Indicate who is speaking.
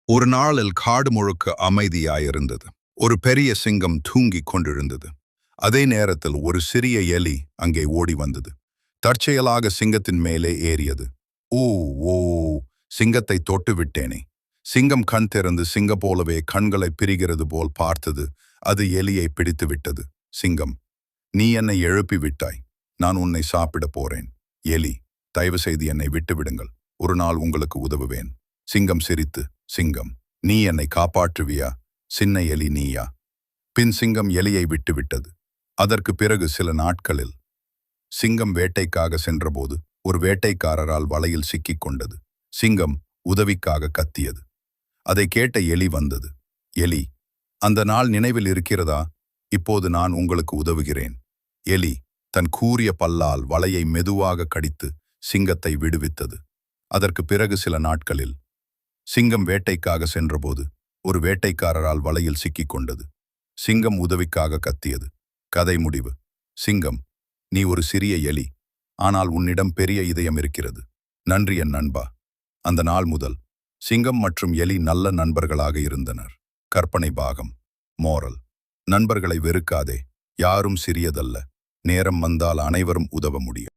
Speaker 1: ஒரு நாளில் காடு முழுக்க அமைதியாயிருந்தது. ஒரு பெரிய சிங்கம் தூங்கிக் கொண்டிருந்தது. அதே நேரத்தில் ஒரு சிறிய எலி அங்கே ஓடி வந்தது. தற்செயலாக சிங்கத்தின் மேலே ஏறியது. ஓ ஓ சிங்கத்தை தொட்டு விட்டேனே! சிங்கம் கண் திறந்து சிங்க போலவே கண்களை பிரிகிறது போல் பார்த்தது. அது எலியை பிடித்து விட்டது. சிங்கம், நீ என்னை எழுப்பி விட்டாய். நான் உன்னை சாப்பிடப் போறேன். எலி, தயவு செய்து என்னை விட்டு விடுங்கள். ஒரு நாள் உங்களுக்கு உதவுவேன். சிங்கம் சிரித்து, சிங்கம், நீ என்னை காப்பாற்றுவியா? சின்ன எலி நீயா? பின் சிங்கம் எலியை விட்டுவிட்டது. அதற்கு பிறகு சில நாட்களில் சிங்கம் வேட்டைக்காக சென்றபோது ஒரு வேட்டைக்காரரால் வலையில் சிக்கிக் கொண்டது. சிங்கம் உதவிக்காக கத்தியது. அதை கேட்ட எலி வந்தது. எலி, அந்த நாள் நினைவில் இருக்கிறதா? இப்போது நான் உங்களுக்கு உதவுகிறேன். எலி தன் கூரிய பல்லால் வலையை மெதுவாக கடித்து சிங்கத்தை விடுவித்தது. அதற்கு பிறகு சில நாட்களில் சிங்கம் வேட்டைக்காக சென்றபோது ஒரு வேட்டைக்காரரால் வலையில் சிக்கிக் கொண்டது. சிங்கம் உதவிக்காக கத்தியது. கதை முடிவு. சிங்கம், நீ ஒரு சிறிய எலி, ஆனால் உன்னிடம் பெரிய இதயம் இருக்கிறது. நன்றி என் நண்பா. அந்த நாள் முதல் சிங்கம் மற்றும் எலி நல்ல நண்பர்களாக இருந்தனர். கற்பனை பாகம். மோரல்: நண்பர்களை வெறுக்காதே. யாரும் சிறியதல்ல. நேரம் வந்தால் அனைவரும் உதவ முடியும்.